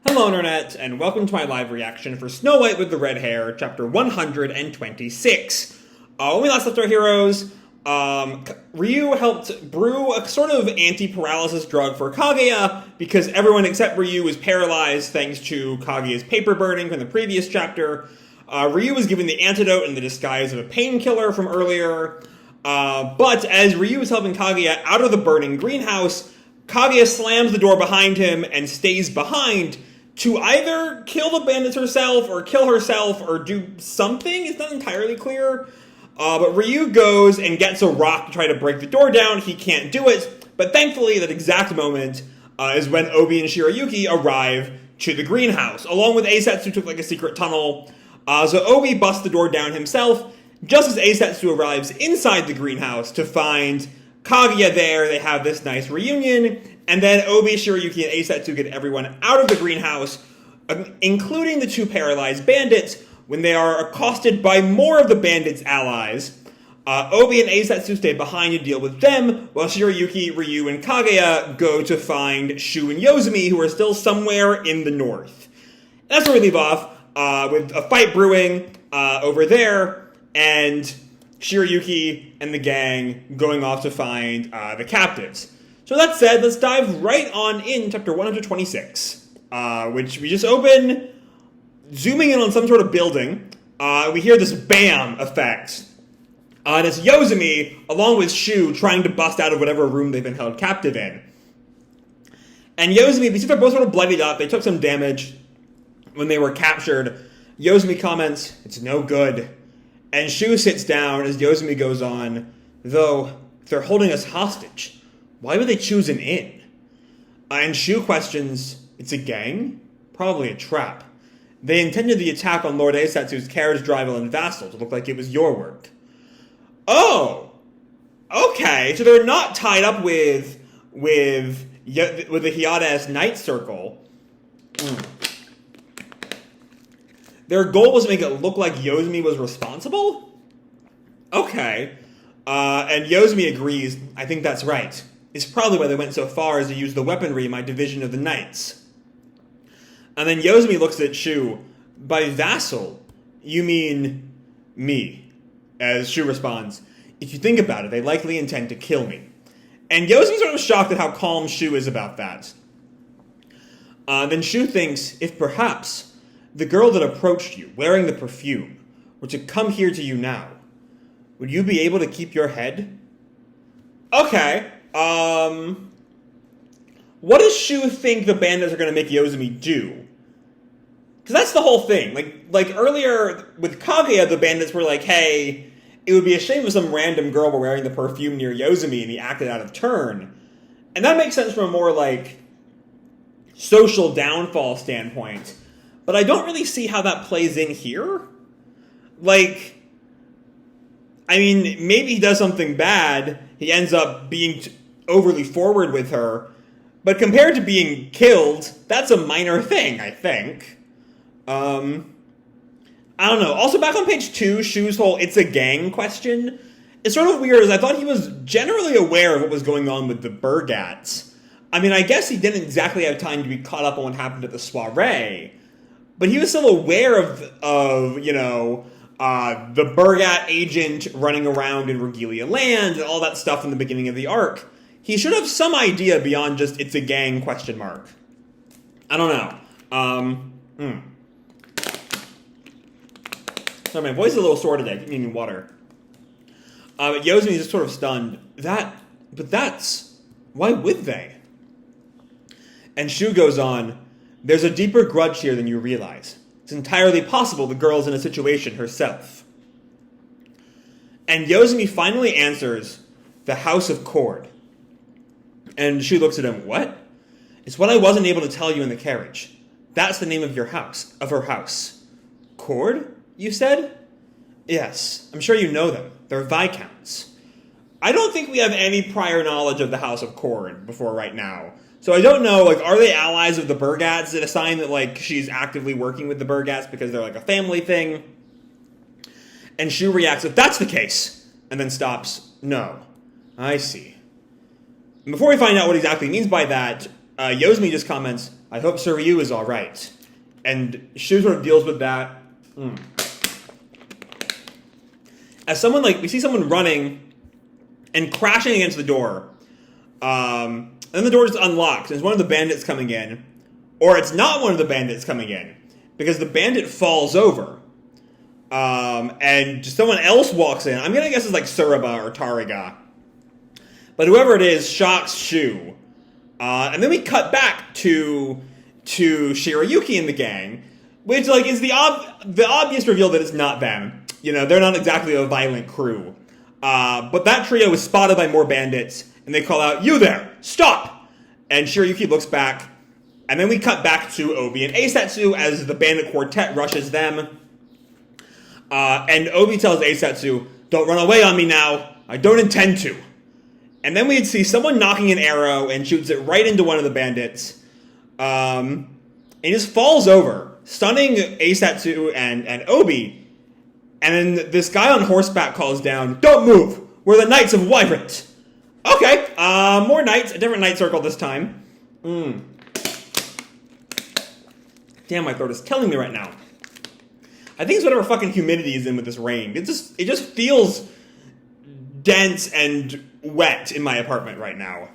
Hello Internet, and welcome to my live reaction for Snow White with the Red Hair, chapter 126. When we last left our heroes, Ryuu helped brew a sort of anti-paralysis drug for Kageya, because everyone except Ryuu was paralyzed thanks to Kageya's paper burning from the previous chapter. Ryuu was given the antidote in the disguise of a painkiller from earlier, but as Ryuu was helping Kageya out of the burning greenhouse, Kageya slams the door behind him and stays behind to either kill the bandits herself or kill herself or do something. It's not entirely clear. But Ryuu goes and gets a rock to try to break the door down. He can't do it. But thankfully, that exact moment is when Obi and Shirayuki arrive to the greenhouse. Along with Eisetsu, took like a secret tunnel. So Obi busts the door down himself. Just as Eisetsu arrives inside the greenhouse to find Kageya there, they have this nice reunion, and then Obi, Shirayuki, and Eisetsu get everyone out of the greenhouse, including the two paralyzed bandits, when they are accosted by more of the bandits' allies. Obi and Eisetsu stay behind to deal with them, while Shirayuki, Ryuu, and Kageya go to find Shuu and Yozumi, who are still somewhere in the north. That's where we leave off, with a fight brewing over there, and Shirayuki and the gang going off to find the captives. So that said, let's dive right on in chapter 126, which we just open, zooming in on some sort of building. We hear this BAM effect. And it's Yozumi, along with Shuu, trying to bust out of whatever room they've been held captive in. And Yozumi, because they're both sort of bloodied up, they took some damage when they were captured. Yozumi comments, "It's no good." And Shuu sits down as Yozumi goes on, "Though, if they're holding us hostage, why would they choose an inn?" And Shuu questions, "It's a gang? Probably a trap. They intended the attack on Lord Eisetsu's carriage driver and vassal to look like it was your work." Oh! Okay, so they're not tied up with the Hyades Knight Circle. Their goal was to make it look like Yozumi was responsible? Okay. And Yozumi agrees, "I think that's right. It's probably why they went so far as to use the weaponry in my division of the knights." And then Yozumi looks at Shuu. "By vassal, you mean me?" As Shuu responds, "If you think about it, they likely intend to kill me." And Yozumi's sort of shocked at how calm Shuu is about that. Then Shuu thinks, "If perhaps the girl that approached you, wearing the perfume, were to come here to you now, would you be able to keep your head?" Okay, what does Shuu think the bandits are going to make Yozumi do? Because that's the whole thing. Like earlier with Kageya, the bandits were like, "Hey, it would be a shame if some random girl were wearing the perfume near Yozumi," and he acted out of turn. And that makes sense from a more, like, social downfall standpoint. But I don't really see how that plays in here. Like, I mean, maybe he does something bad. He ends up being overly forward with her. But compared to being killed, that's a minor thing, I think. I don't know. Also, back on page 2, Shu's whole "it's a gang" question is sort of weird, as I thought he was generally aware of what was going on with the Bergatts. I mean, I guess he didn't exactly have time to be caught up on what happened at the soiree. But he was still aware of the Bergatt agent running around in Rugilia land and all that stuff in the beginning of the arc. He should have some idea beyond just "it's a gang" question mark. I don't know. Sorry, my voice is a little sore today. I keep needing water. But Yozumi is just sort of stunned. Why would they? And Shuu goes on, "There's a deeper grudge here than you realize. It's entirely possible the girl's in a situation herself." And Yozumi finally answers, "The House of Cord." And Shuu looks at him, "What?" "It's what I wasn't able to tell you in the carriage. That's the name of her house. Cord, you said?" "Yes, I'm sure you know them. They're viscounts." I don't think we have any prior knowledge of the House of Cord before right now. So I don't know, like, are they allies of the Bergatts? Is it a sign that, like, she's actively working with the Bergatts because they're, like, a family thing? And Shuu reacts, "If that's the case," and then stops. "No. I see." And before we find out what exactly he means by that, Yozumi just comments, I hope Sir Ryuu is all right. And Shuu sort of deals with that. As someone, we see someone running and crashing against the door. And then the door just unlocks, and it's one of the bandits coming in. Or it's not one of the bandits coming in, because the bandit falls over. And someone else walks in. I'm going to guess it's like Suraba or Tariga. But whoever it is shocks Shuu. And then we cut back to Shirayuki and the gang, which is the obvious reveal that it's not them. They're not exactly a violent crew. But that trio is spotted by more bandits, and they call out, "You there! Stop!" And Shirayuki looks back, and then we cut back to Obi and Eisetsu as the bandit quartet rushes them. And Obi tells Eisetsu, "Don't run away on me now. I don't intend to." And then we'd see someone knocking an arrow and shoots it right into one of the bandits. And he just falls over, stunning Eisetsu and Obi. And then this guy on horseback calls down, "Don't move! We're the Knights of Wirant." Okay, more knights, a different knight circle this time. Damn, my throat is killing me right now. I think it's whatever fucking humidity is in with this rain. It just feels dense and wet in my apartment right now.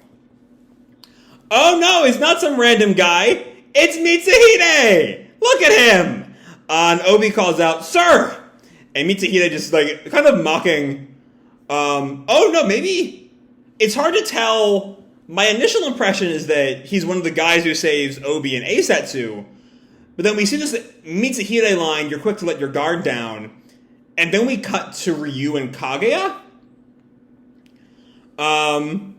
Oh no, it's not some random guy. It's Mitsuhide! Look at him! And Obi calls out, "Sir!" And Mitsuhide just kind of mocking. Oh no, maybe it's hard to tell. My initial impression is that he's one of the guys who saves Obi and Eisetsu. But then we see this Mitsuhide line, "You're quick to let your guard down." And then we cut to Ryuu and Kageya. Oh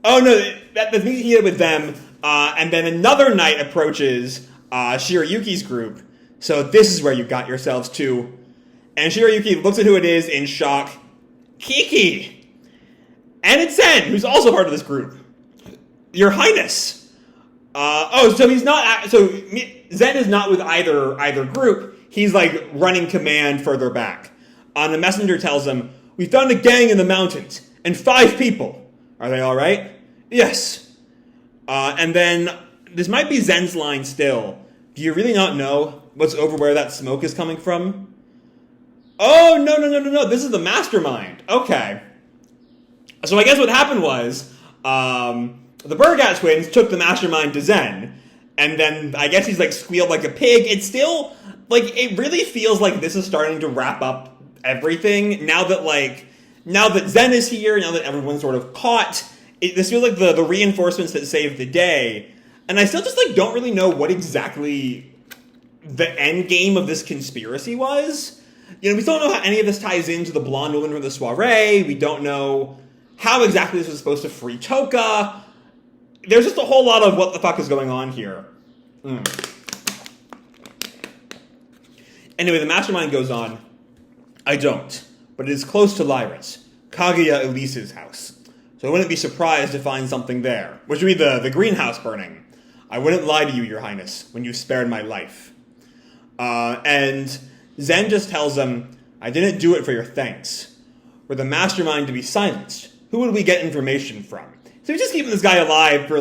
no, that's Mitsuhide with them. And then another knight approaches Shirayuki's group. "So this is where you got yourselves to." And Shirayuki looks at who it is in shock. Kiki! And it's Zen, who's also part of this group. "Your Highness." So he's not. So Zen is not with either group. He's running command further back. The messenger tells him, "We found a gang in the mountains and 5 people. Are they all right?" "Yes." And then this might be Zen's line still. "Do you really not know what's over where that smoke is coming from?" Oh no! This is the mastermind. Okay. So I guess what happened was, the Bergatt twins took the mastermind to Zen, and then I guess he's squealed like a pig. It's still it really feels like this is starting to wrap up everything now that Zen is here, now that everyone's sort of caught. This feels like the reinforcements that saved the day, and I still just don't really know what exactly the end game of this conspiracy was. We still don't know how any of this ties into the blonde woman from the soiree. We don't know how exactly this was supposed to free Touka. There's just a whole lot of what the fuck is going on here. Anyway, the mastermind goes on. "I don't, but it is close to Lyra's, Kageya Elise's house. So I wouldn't be surprised to find something there, which would be the greenhouse burning. I wouldn't lie to you, Your Highness, when you spared my life." And Zen just tells him, "I didn't do it for your thanks. Were the mastermind to be silenced, who would we get information from?" So he's just keeping this guy alive for,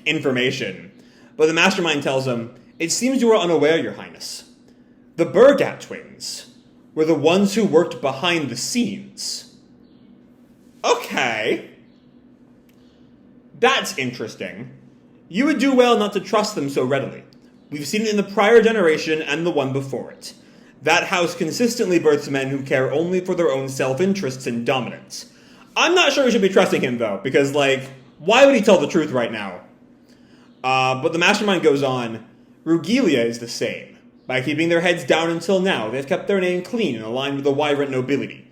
information. But the mastermind tells him, "It seems you are unaware, Your Highness. The Bergatt twins were the ones who worked behind the scenes." Okay. That's interesting. You would do well not to trust them so readily. We've seen it in the prior generation and the one before it. That house consistently births men who care only for their own self-interests and dominance. I'm not sure we should be trusting him, though, because, why would he tell the truth right now? But the mastermind goes on. "Rugilia is the same. By keeping their heads down until now, they've kept their name clean and aligned with the Wirant nobility.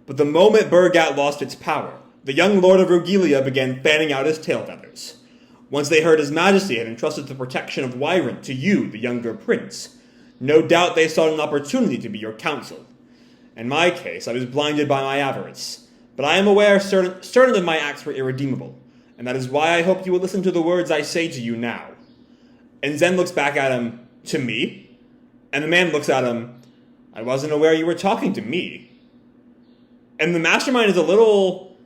But the moment Bergatt lost its power, the young lord of Rugilia began fanning out his tail feathers. Once they heard His Majesty had entrusted the protection of Wirant to you, the younger prince, no doubt they sought an opportunity to be your counsel. In my case, I was blinded by my avarice, but I am aware certain of my acts were irredeemable, and that is why I hope you will listen to the words I say to you now." And Zen looks back at him, "To me?" And the man looks at him, "I wasn't aware you were talking to me." And the mastermind is a little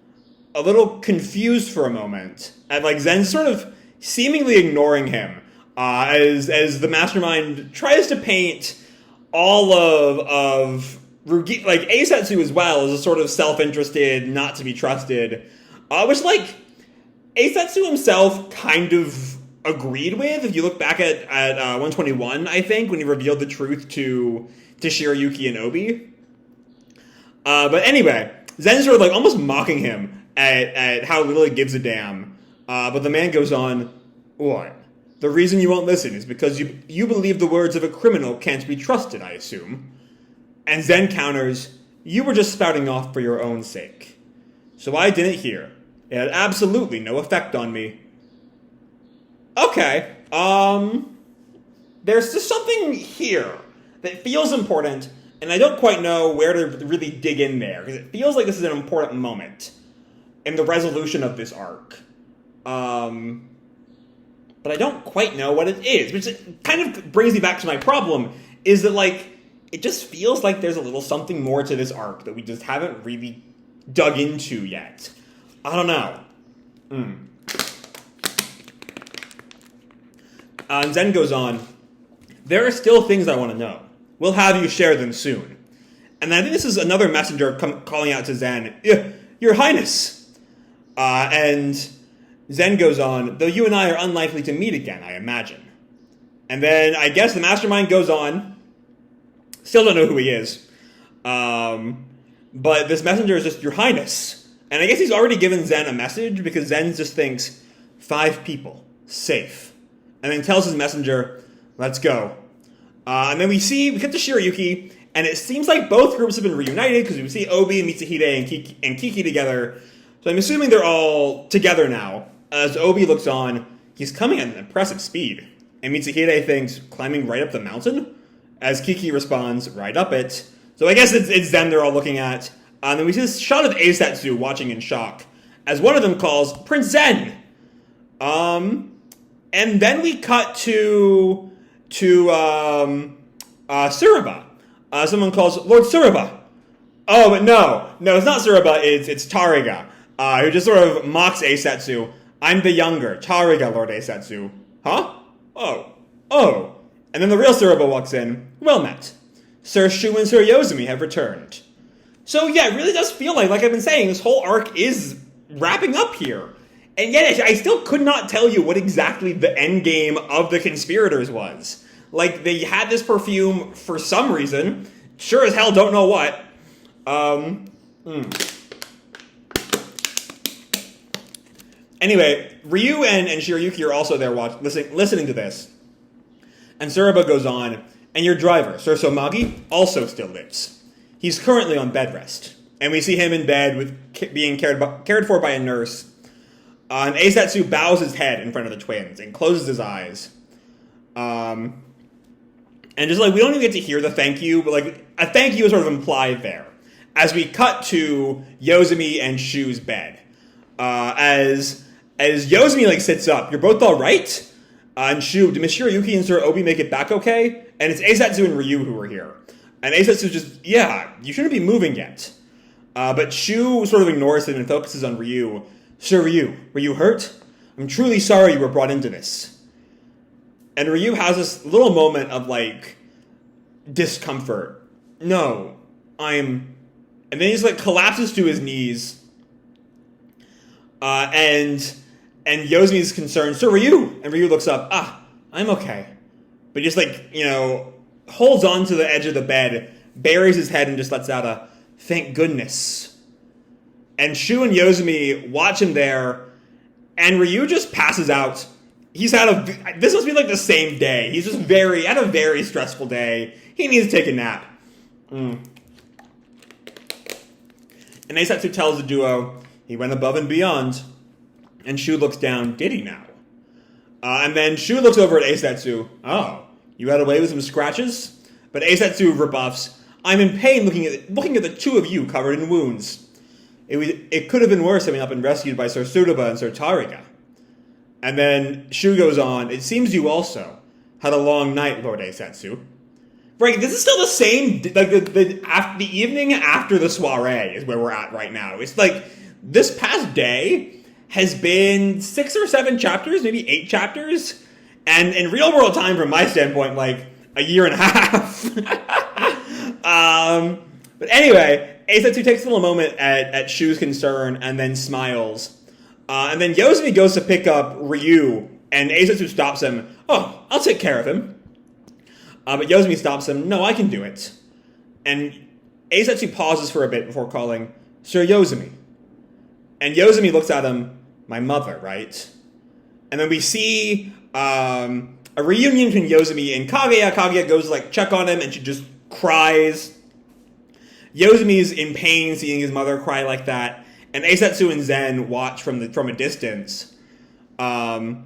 confused for a moment, at Zen sort of seemingly ignoring him. as the mastermind tries to paint all of Rugilia, like Eisetsu as well, as a sort of self-interested, not to be trusted, which like Eisetsu himself kind of agreed with. If you look back at 121, I think, when he revealed the truth to Shirayuki and Obi. But anyway, Zen's sort of like almost mocking him at how little he gives a damn. But the man goes on, "What? The reason you won't listen is because you believe the words of a criminal can't be trusted, I assume." And Zen counters, "You were just spouting off for your own sake. So I didn't hear. It had absolutely no effect on me." Okay, there's just something here that feels important, and I don't quite know where to really dig in there, because it feels like this is an important moment in the resolution of this arc. But I don't quite know what it is, which kind of brings me back to my problem, is that, like, it just feels like there's a little something more to this arc that we just haven't really dug into yet. I don't know. And Zen goes on, "There are still things I want to know. We'll have you share them soon." And I think this is another messenger calling out to Zen, "Your Highness." And Zen goes on, "Though you and I are unlikely to meet again, I imagine." And then I guess the mastermind goes on. Still don't know who he is. But this messenger is just, "Your Highness." And I guess he's already given Zen a message, because Zen just thinks, 5 people, safe. And then tells his messenger, "Let's go." And then we get to Shirayuki, and it seems like both groups have been reunited, because we see Obi, Mitsuhide, and Kiki together. So I'm assuming they're all together now. As Obi looks on, he's coming at an impressive speed. And Mitsuhide thinks, "Climbing right up the mountain?" As Kiki responds, "Right up it." So I guess it's them they're all looking at. And then we see this shot of Eisetsu watching in shock, as one of them calls, "Prince Zen!" And then we cut to Tsuruba. Someone calls Lord Tsuruba. Oh, but no, it's not Tsuruba, it's Tariga, who just sort of mocks Eisetsu. "I'm the younger, Tariga, Lord Eisetsu." Huh? Oh. And then the real Tsuruba walks in. "Well met. Sir Shuu and Sir Yozumi have returned." So yeah, it really does feel like I've been saying, this whole arc is wrapping up here. And yet, I still could not tell you what exactly the end game of the conspirators was. Like, they had this perfume for some reason. Sure as hell don't know what. Anyway, Ryuu and Shirayuki are also there listening to this. And Tsuruba goes on, "And your driver, Sir Somagi, also still lives. He's currently on bed rest." And we see him in bed being cared for by a nurse. And Eisetsu bows his head in front of the twins and closes his eyes. And just we don't even get to hear the thank you, but a thank you is sort of implied there. As we cut to Yozumi and Shu's bed. As Yozumi sits up, "You're both alright?" And Shu, "Did Miss Shirayuki and Sir Obi make it back okay?" And it's Eisetsu and Ryuu who are here. And Eisetsu's just, "Yeah, you shouldn't be moving yet." But Shu sort of ignores him and focuses on Ryuu. "Sir Ryuu, were you hurt? I'm truly sorry you were brought into this." And Ryuu has this little moment of discomfort. "No, I'm..." And then he just collapses to his knees. And Yozumi's concerned, "Sir Ryuu!" And Ryuu looks up, "I'm okay." But just holds on to the edge of the bed, buries his head, and just lets out a "thank goodness." And Shuu and Yozumi watch him there, and Ryuu just passes out. This must be the same day. He's just had a very stressful day. He needs to take a nap. And Eisetsu tells the duo, "He went above and beyond." And Shu looks down, "Did he now?" And then Shu looks over at Eisetsu. "Oh, you got away with some scratches?" But Eisetsu rebuffs, "I'm in pain looking at the two of you covered in wounds. It could have been worse having not been rescued by Sir Tsuruba and Sir Tariga." And then Shu goes on, "It seems you also had a long night, Lord Eisetsu." Right, this is still the same, the evening after the soiree is where we're at right now. It's this past day has been 6 or 7 chapters, maybe 8 chapters, And in real world time, from my standpoint, like a year and a half. But anyway, Eisetsu takes a little moment at Shu's concern and then smiles. And then Yozumi goes to pick up Ryuu, and Eisetsu stops him. Oh, I'll take care of him. But Yozumi stops him. No, I can do it. And Eisetsu pauses for a bit before calling, Sir Yozumi. And Yozumi looks at him, my mother, right? And then we see a reunion between Yozumi and Kageya. Kageya goes to like check on him, and she just cries. Yozumi's in pain seeing his mother cry like that. And Eisetsu and Zen watch from a distance. And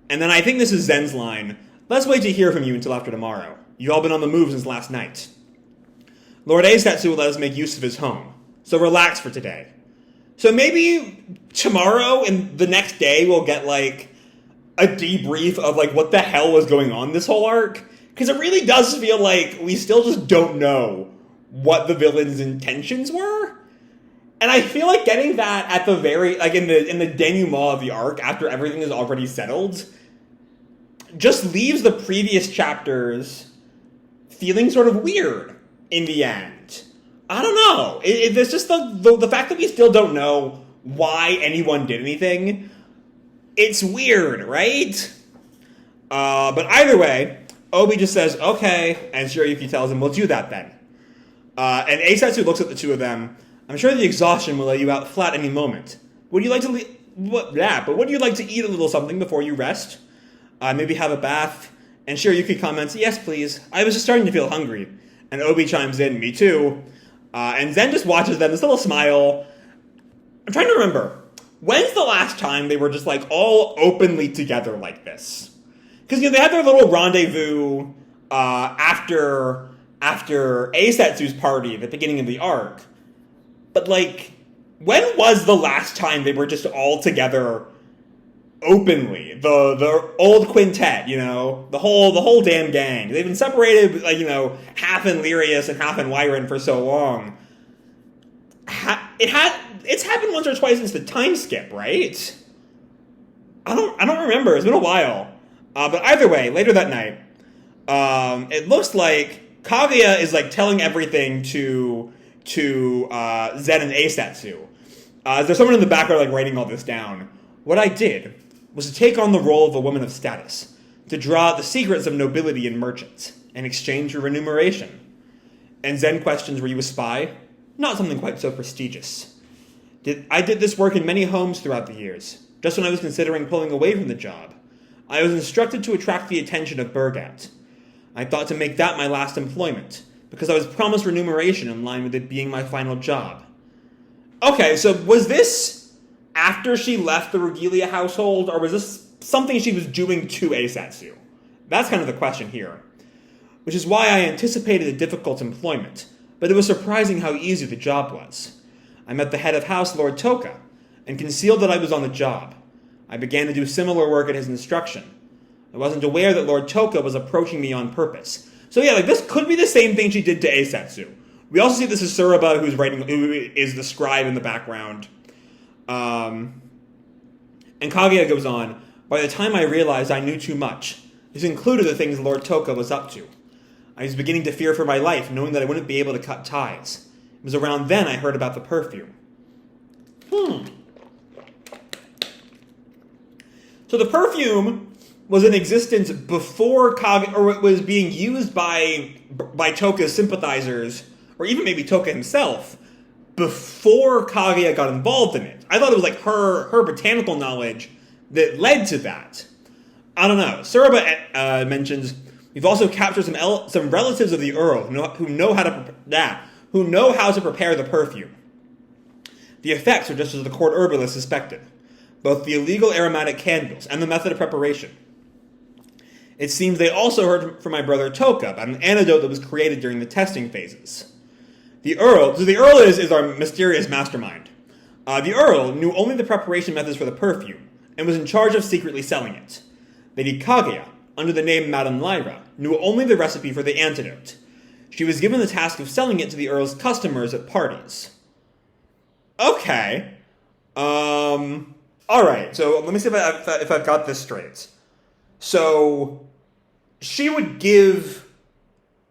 then I think this is Zen's line. Let's wait to hear from you until after tomorrow. You've all been on the move since last night. Lord Eisetsu will let us make use of his home. So relax for today. So maybe tomorrow and the next day we'll get like a debrief of like what the hell was going on this whole arc. Because it really does feel like we still just don't know what the villain's intentions were. And I feel like getting that at the very, like in the denouement of the arc, after everything is already settled, just leaves the previous chapters feeling sort of weird in the end. I don't know. It's just the fact that we still don't know why anyone did anything. It's weird, right? But either way, Obi just says, okay, and Shirayuki tells him, we'll do that then. And Eisetsu looks at the two of them. I'm sure the exhaustion will lay you out flat any moment. Would you like to but would you like to eat a little something before you rest? Maybe have a bath? And Shirayuki comments, yes, please. I was just starting to feel hungry. And Obi chimes in, me too. And Zen just watches them, this little smile. I'm trying to remember. When's the last time they were just like all openly together like this? Because they had their little rendezvous after Eisetsu's party at the beginning of the arc. But like, when was the last time they were just all together openly? The old quintet, the whole damn gang. They've been separated, like, half in Lyrius and half in Wirant for so long. It's happened once or twice since the time skip, right? I don't remember. It's been a while. But either way, later that night, it looks like Kageya is like telling everything to Zen and Eisetsu. There's someone in the background like writing all this down. What I did was to take on the role of a woman of status, to draw out the secrets of nobility and merchants, in exchange for remuneration. And Zen questions, were you a spy? Not something quite so prestigious. I did this work in many homes throughout the years, just when I was considering pulling away from the job. I was instructed to attract the attention of Bergatt. I thought to make that my last employment, because I was promised remuneration in line with it being my final job. Okay, so was this after she left the Rugilia household, or was this something she was doing to Eisetsu? That's kind of the question here. Which is why I anticipated a difficult employment, but it was surprising how easy the job was. I met the head of house, Lord Touka, and concealed that I was on the job. I began to do similar work at his instruction. I wasn't aware that Lord Touka was approaching me on purpose. So yeah, like this could be the same thing she did to Eisetsu. We also see this is Suraba, who is the scribe in the background. And Kageya goes on, by the time I realized I knew too much, this included the things Lord Touka was up to. I was beginning to fear for my life, knowing that I wouldn't be able to cut ties. It was around then I heard about the perfume. So the perfume was in existence before Kageya, or it was being used by Touka's sympathizers, or even maybe Touka himself, before Kageya got involved in it. I thought it was like her botanical knowledge that led to that. I don't know. Suraba mentions, we've also captured some relatives of the earl who know how to prepare the perfume. The effects are just as the court herbalist suspected, both the illegal aromatic candles and the method of preparation. It seems they also heard from my brother Touka about an antidote that was created during the testing phases. The earl is our mysterious mastermind. The earl knew only the preparation methods for the perfume, and was in charge of secretly selling it. Lady Kageya, under the name Madame Lyra, knew only the recipe for the antidote. She was given the task of selling it to the earl's customers at parties. Okay. Alright, so let me see if I've got this straight. So she would give...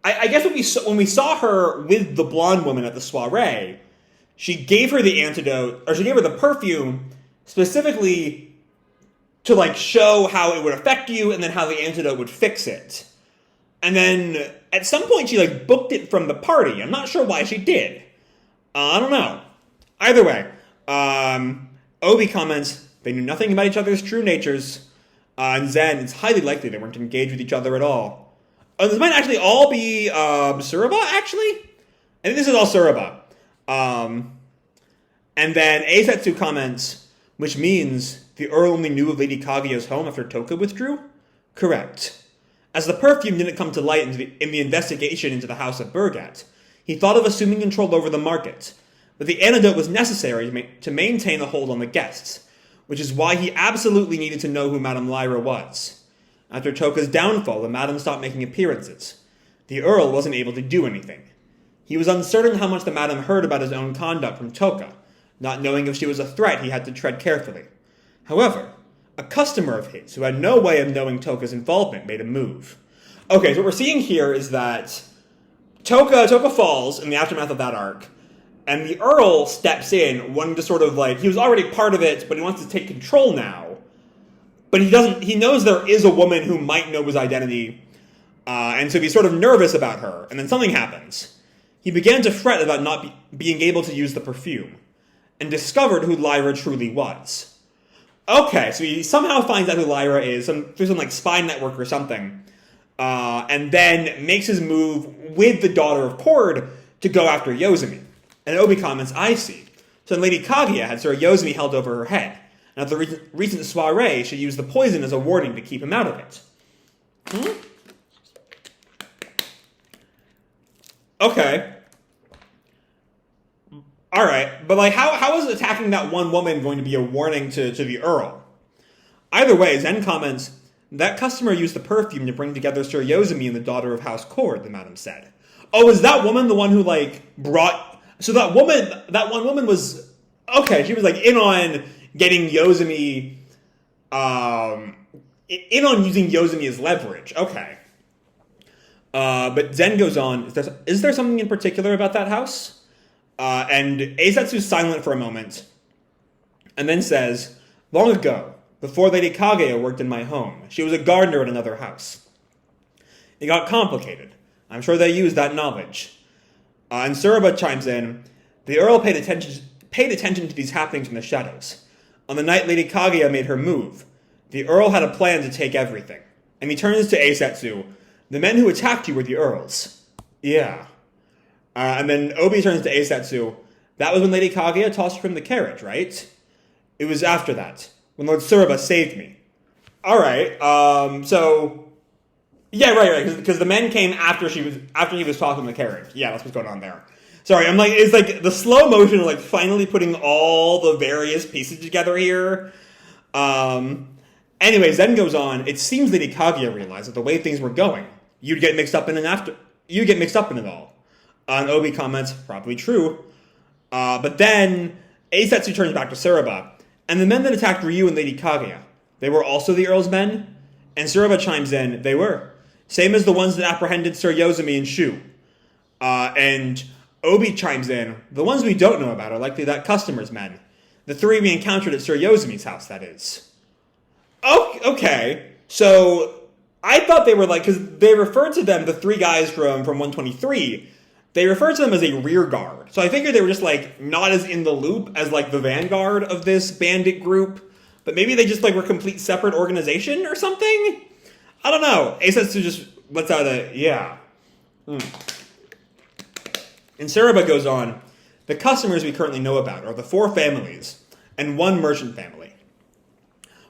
I guess when we saw her with the blonde woman at the soiree, she gave her the antidote, or she gave her the perfume specifically to, like, show how it would affect you and then how the antidote would fix it. And then at some point she, like, booked it from the party. I'm not sure why she did. I don't know. Either way, Obi comments, they knew nothing about each other's true natures. And Zen, it's highly likely they weren't engaged with each other at all. This might actually all be Suraba, actually? I think this is all Suraba. And then Eisetsu comments, which means the Earl only knew of Lady Kageya's home after Touka withdrew? Correct. As the perfume didn't come to light in the investigation into the house of Bergatt, he thought of assuming control over the market, but the antidote was necessary to maintain a hold on the guests, which is why he absolutely needed to know who Madame Lyra was. After Touka's downfall, the Madame stopped making appearances. The Earl wasn't able to do anything. He was uncertain how much the Madame heard about his own conduct from Touka. Not knowing if she was a threat, he had to tread carefully. However, a customer of his, who had no way of knowing Touka's involvement, made a move. Okay, so what we're seeing here is that Touka falls in the aftermath of that arc, and the Earl steps in, wanting to sort of, like, he was already part of it, but he wants to take control now. But he knows there is a woman who might know his identity, and so he's sort of nervous about her, and then something happens. He began to fret about not being able to use the perfume, and discovered who Lyra truly was. Okay, so he somehow finds out who Lyra is, through some, like, spy network or something, and then makes his move with the daughter of Cord to go after Yozumi. And Obi comments, I see. So then Lady Kageya had Sir Yozumi held over her head. And at the recent soiree, she used the poison as a warning to keep him out of it. Okay. Alright, but, like, how is attacking that one woman going to be a warning to the Earl? Either way, Zen comments, that customer used the perfume to bring together Sir Yozumi and the daughter of House Cord, the Madam said. Oh, is that woman the one who, like, brought... So that one woman was... Okay, she was, like, in on getting Yozumi... in on using Yozumi as leverage. Okay. But Zen goes on, is there something in particular about that house? And Eisetsu's silent for a moment, and then says, long ago, before Lady Kageya worked in my home, she was a gardener at another house. It got complicated. I'm sure they used that knowledge. And Suraba chimes in, the Earl paid attention to these happenings in the shadows. On the night Lady Kageya made her move, the Earl had a plan to take everything. And he turns to Eisetsu, the men who attacked you were the Earls. Yeah. And then Obi turns to Eisetsu, that was when Lady Kageya tossed from the carriage, right? It was after that, when Lord Suraba saved me. Alright, so... Yeah, right, because the men came after he was tossed from the carriage. Yeah, that's what's going on there. Sorry, I'm like, it's like the slow motion of, like, finally putting all the various pieces together here. Anyway, Zen goes on, it seems Lady Kageya realized that the way things were going, you'd get mixed up in it all. And Obi comments, probably true. But then, Eisetsu turns back to Suraba, and the men that attacked Ryuu and Lady Kageya, they were also the Earl's men? And Suraba chimes in, they were. Same as the ones that apprehended Sir Yozumi and Shuu. And Obi chimes in, the ones we don't know about are likely that customer's men. The three we encountered at Sir Yozumi's house, that is. Okay, so I thought they were like, because they referred to them, the three guys from 123, they referred to them as a rear guard. So I figured they were just, like, not as in the loop as, like, the vanguard of this bandit group. But maybe they just, like, were a complete separate organization or something? I don't know. Eisetsu just lets out a, yeah. And Suraba goes on, the customers we currently know about are the 4 families and 1 merchant family.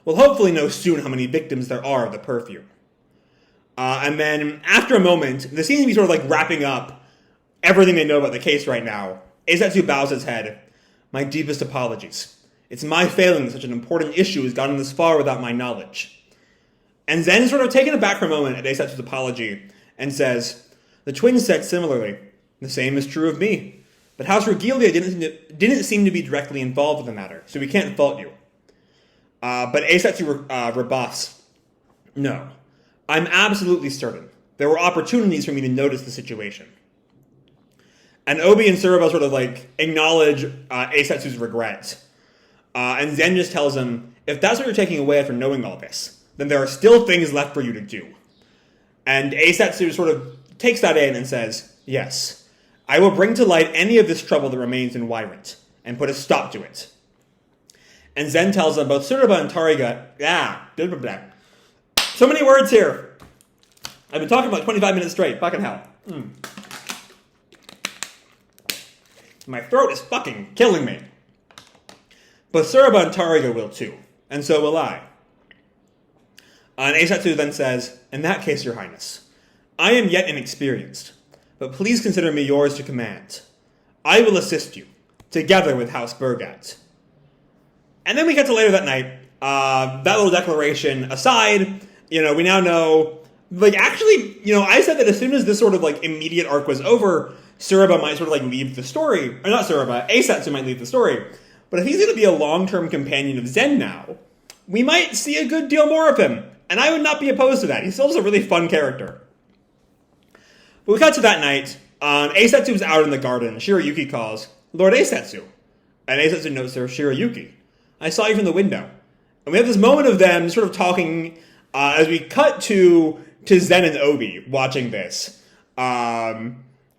We'll hopefully know soon how many victims there are of the perfume. And then, after a moment, this seems to be sort of like wrapping up everything they know about the case right now. Eisetsu bows his head. My deepest apologies. It's my failing that such an important issue has gotten this far without my knowledge. And Zen is sort of taken aback for a moment at Eisetsu's apology, and says, the twins said similarly, the same is true of me. But House Rugilia didn't seem to be directly involved in the matter, so we can't fault you. But Eisetsu rebuffs. No. I'm absolutely certain. There were opportunities for me to notice the situation. And Obi and Tsuruba sort of, like, acknowledge Eisetsu's regret. And Zen just tells him, if that's what you're taking away after knowing all this, then there are still things left for you to do. And Eisetsu sort of takes that in and says, yes, I will bring to light any of this trouble that remains in Wirant, and put a stop to it. And Zen tells them, both Tsuruba and Tariga, blah, blah, blah. So many words here. I've been talking about 25 minutes straight. Fucking hell. My throat is fucking killing me. But Tsuruba and Tariga will too. And so will I. And Eisetsu then says, in that case, Your Highness, I am yet inexperienced, but please consider me yours to command. I will assist you, together with House Bergatt. And then we get to later that night. That little declaration aside, we now know, actually, I said that as soon as this sort of, immediate arc was over, Tsuruba might sort of, leave the story. Or not Tsuruba, Eisetsu might leave the story. But if he's going to be a long-term companion of Zen now, we might see a good deal more of him. And I would not be opposed to that. He still is a really fun character. But we cut to that night. Eisetsu is out in the garden. Shirayuki calls, Lord Eisetsu. And Eisetsu notes there, Shirayuki, I saw you from the window. And we have this moment of them sort of talking as we cut to Zen and Obi watching this. Can't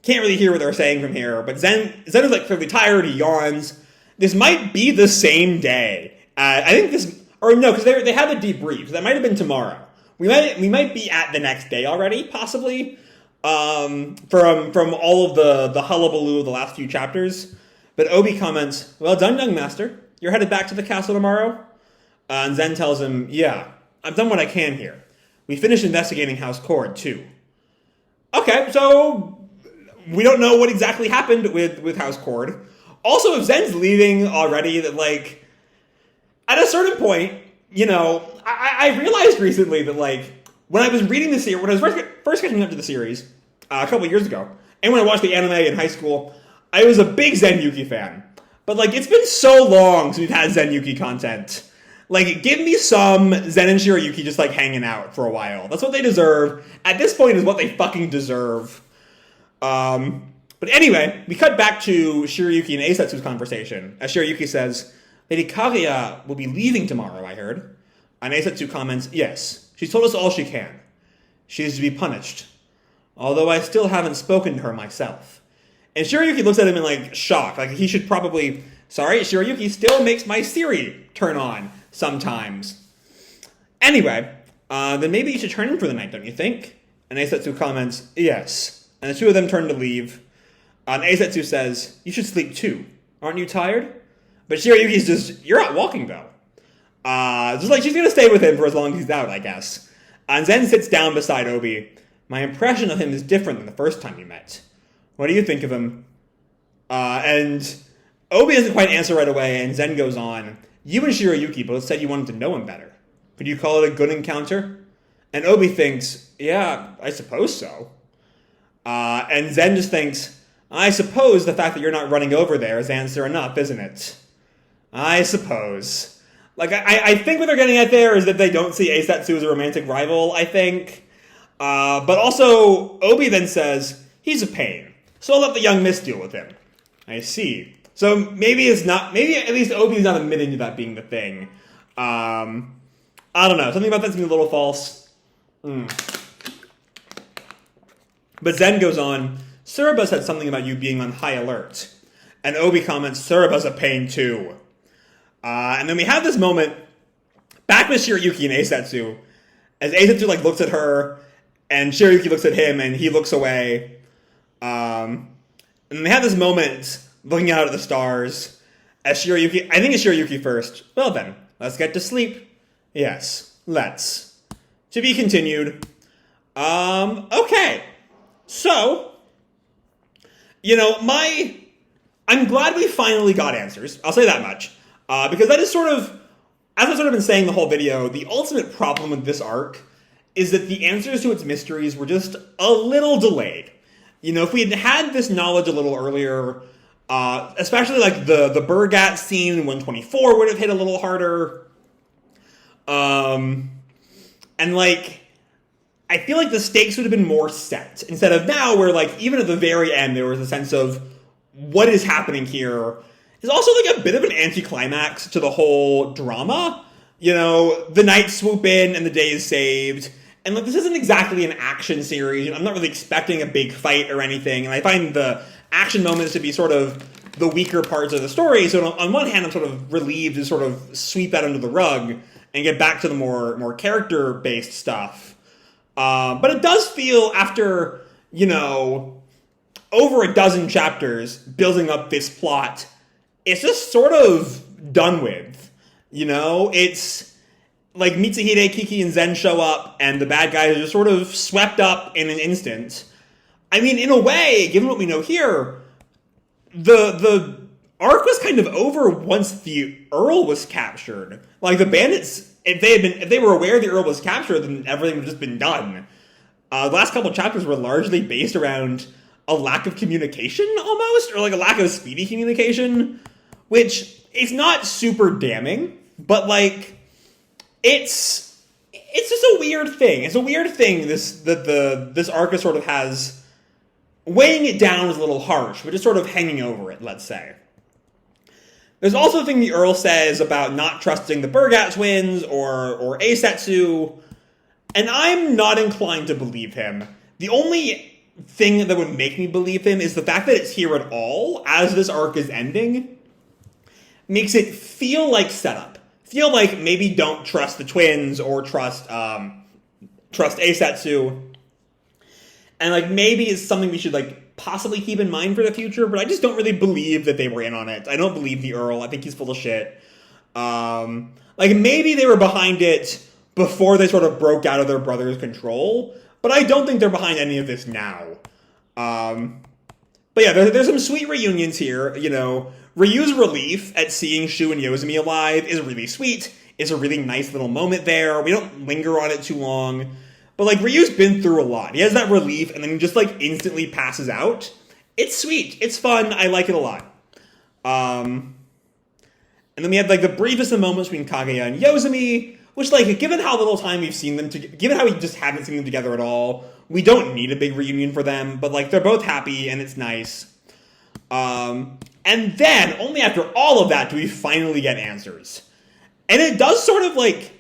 really hear what they're saying from here, but Zen is clearly tired. He yawns. This might be the same day. I think this, or no, because they have a debrief. That might have been tomorrow. We might be at the next day already, possibly. From all of the hullabaloo of the last few chapters. But Obi comments, well done, young master. You're headed back to the castle tomorrow? And Zen tells him, yeah, I've done what I can here. We finished investigating House Cord, too. Okay, so we don't know what exactly happened with House Cord. Also, if Zen's leaving already, that, at a certain point, I realized recently that, when I was reading the series, when I was first catching up to the series, a couple years ago, and when I watched the anime in high school, I was a big Zen Yuki fan. But, it's been so long since we've had Zen Yuki content. Give me some Zen and Shirayuki just, hanging out for a while. That's what they deserve. At this point is what they fucking deserve. But anyway, we cut back to Shirayuki and Eisetsu's conversation, as Shirayuki says, Lady Kageya will be leaving tomorrow, I heard. And Eisetsu comments, yes, she's told us all she can. She is to be punished. Although I still haven't spoken to her myself. And Shirayuki looks at him in, shock. He should probably, sorry, Shirayuki still makes my Siri turn on sometimes. Anyway, then maybe you should turn in for the night, don't you think? And Eisetsu comments, yes. And the two of them turn to leave. And Eisetsu says, you should sleep too. Aren't you tired? But Shirayuki's just, you're out walking though. She's gonna stay with him for as long as he's out, I guess. And Zen sits down beside Obi. My impression of him is different than the first time we met. What do you think of him? And Obi doesn't quite answer right away, and Zen goes on. You and Shirayuki both said you wanted to know him better. Could you call it a good encounter? And Obi thinks, yeah, I suppose so. And Zen just thinks, I suppose the fact that you're not running over there is answer enough, isn't it? I suppose. I think what they're getting at there is that they don't see Eisetsu as a romantic rival, I think. But also, Obi then says, he's a pain, so I'll let the young miss deal with him. I see. So maybe at least Obi's not admitting to that being the thing. I don't know, something about that seems a little false. But Zen goes on, Tsuruba said something about you being on high alert. And Obi comments, Tsuruba's a pain too. And then we have this moment back with Shirayuki and Eisetsu, as Eisetsu looks at her, and Shirayuki looks at him, and he looks away. And they have this moment looking out at the stars, as Shirayuki, I think it's Shirayuki first. Well then, let's get to sleep. Yes, let's. To be continued. Okay. So, I'm glad we finally got answers. I'll say that much. Because that is sort of, as I've sort of been saying the whole video, the ultimate problem with this arc is that the answers to its mysteries were just a little delayed. If we had had this knowledge a little earlier, especially the Bergatt scene in 124 would have hit a little harder. And, like, I feel like the stakes would have been more set, instead of now where, like, even at the very end, there was a sense of what is happening here. It's also, like, a bit of an anticlimax to the whole drama. You know, the knights swoop in and the day is saved. And, like, this isn't exactly an action series. I'm not really expecting a big fight or anything. And I find the action moments to be sort of the weaker parts of the story. So on one hand, I'm sort of relieved to sort of sweep that under the rug and get back to the more character-based stuff. But it does feel, after, you know, over a dozen chapters building up this plot, it's just sort of done with. You know, it's like Mitsuhide, Kiki, and Zen show up, and the bad guys are just sort of swept up in an instant. I mean, in a way, given what we know here, the arc was kind of over once the Earl was captured. Like, the bandits, if they were aware the Earl was captured, then everything would have just been done. The last couple chapters were largely based around a lack of communication, almost, or like a lack of speedy communication, which is not super damning, but, like, it's just a weird thing. It's a weird thing, this arc sort of has. Weighing it down is a little harsh, but just sort of hanging over it, let's say. There's also the thing the Earl says about not trusting the Bergatt twins or Eisetsu, and I'm not inclined to believe him. The only thing that would make me believe him is the fact that it's here at all, as this arc is ending, makes it feel like setup. Feel like maybe don't trust the twins or trust Eisetsu. And, like, maybe it's something we should, like, possibly keep in mind for the future, but I just don't really believe that they were in on it. I don't believe the Earl. I think he's full of shit. Like, maybe they were behind it before they sort of broke out of their brother's control, but I don't think they're behind any of this now. But yeah, there's some sweet reunions here, you know. Ryuu's relief at seeing Shuu and Yozumi alive is really sweet. It's a really nice little moment there. We don't linger on it too long. But, like, Ryuu's been through a lot. He has that relief, and then he just, like, instantly passes out. It's sweet. It's fun. I like it a lot. And then we had, like, the briefest of moments between Kageya and Yozumi, which, like, given how little time we've seen them, given how we just haven't seen them together at all, we don't need a big reunion for them. But, like, they're both happy, and it's nice. And then, only after all of that, do we finally get answers. And it does sort of, like,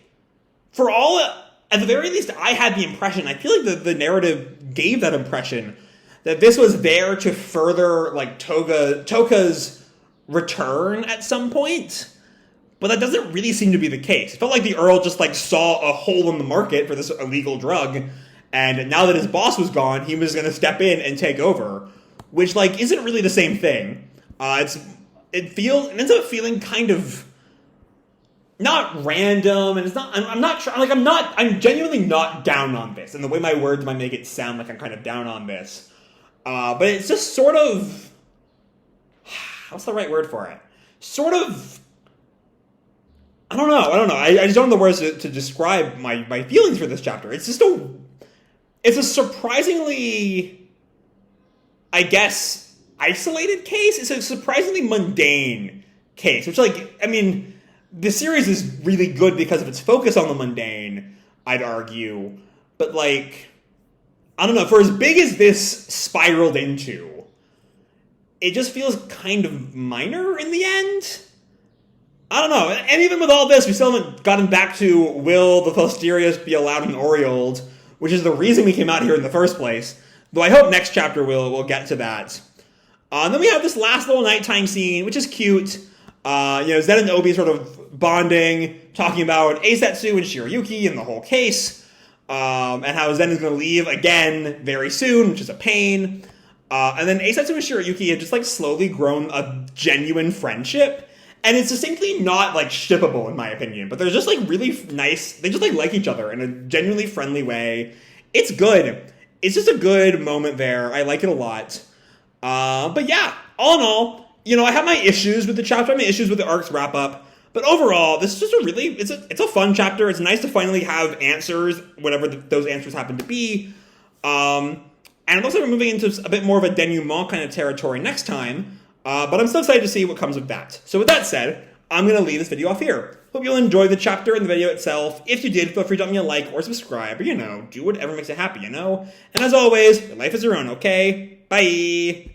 for all... At the very least, I had the impression, I feel like the narrative gave that impression, that this was there to further, like, Touka's return at some point. But that doesn't really seem to be the case. It felt like the Earl just, like, saw a hole in the market for this illegal drug, and now that his boss was gone, he was going to step in and take over. Which, like, isn't really the same thing. It ends up feeling kind of... not random, and it's not, I'm genuinely not down on this, and the way my words might make it sound like I'm kind of down on this. But it's just sort of, what's the right word for it? Sort of, I don't know. I just don't know the words to describe my feelings for this chapter. It's a surprisingly, I guess, isolated case. It's a surprisingly mundane case, which, like, I mean... The series is really good because of its focus on the mundane, I'd argue. But, like, I don't know, for as big as this spiraled into, it just feels kind of minor in the end. I don't know, and even with all this, we still haven't gotten back to will the Posterius be allowed in Oriold, which is the reason we came out here in the first place. Though I hope next chapter we'll get to that. And then we have this last little nighttime scene, which is cute. Zen and Obi sort of bonding, talking about Eisetsu and Shirayuki and the whole case, and how Zen is going to leave again very soon, which is a pain. And then Eisetsu and Shirayuki have just, like, slowly grown a genuine friendship, and it's distinctly not, like, shippable, in my opinion, but they're just, like, really nice. They just, like each other in a genuinely friendly way. It's good. It's just a good moment there. I like it a lot. But yeah, all in all, you know, I have my issues with the chapter, I have my issues with the arc's wrap-up, but overall, this is just it's a fun chapter. It's nice to finally have answers, whatever those answers happen to be. And it looks like we're moving into a bit more of a denouement kind of territory next time, but I'm still excited to see what comes of that. So with that said, I'm going to leave this video off here. Hope Hope you'll enjoy the chapter and the video itself. If you did, feel free to drop me a like or subscribe, or, do whatever makes you happy, And as always, your life is your own, okay? Bye!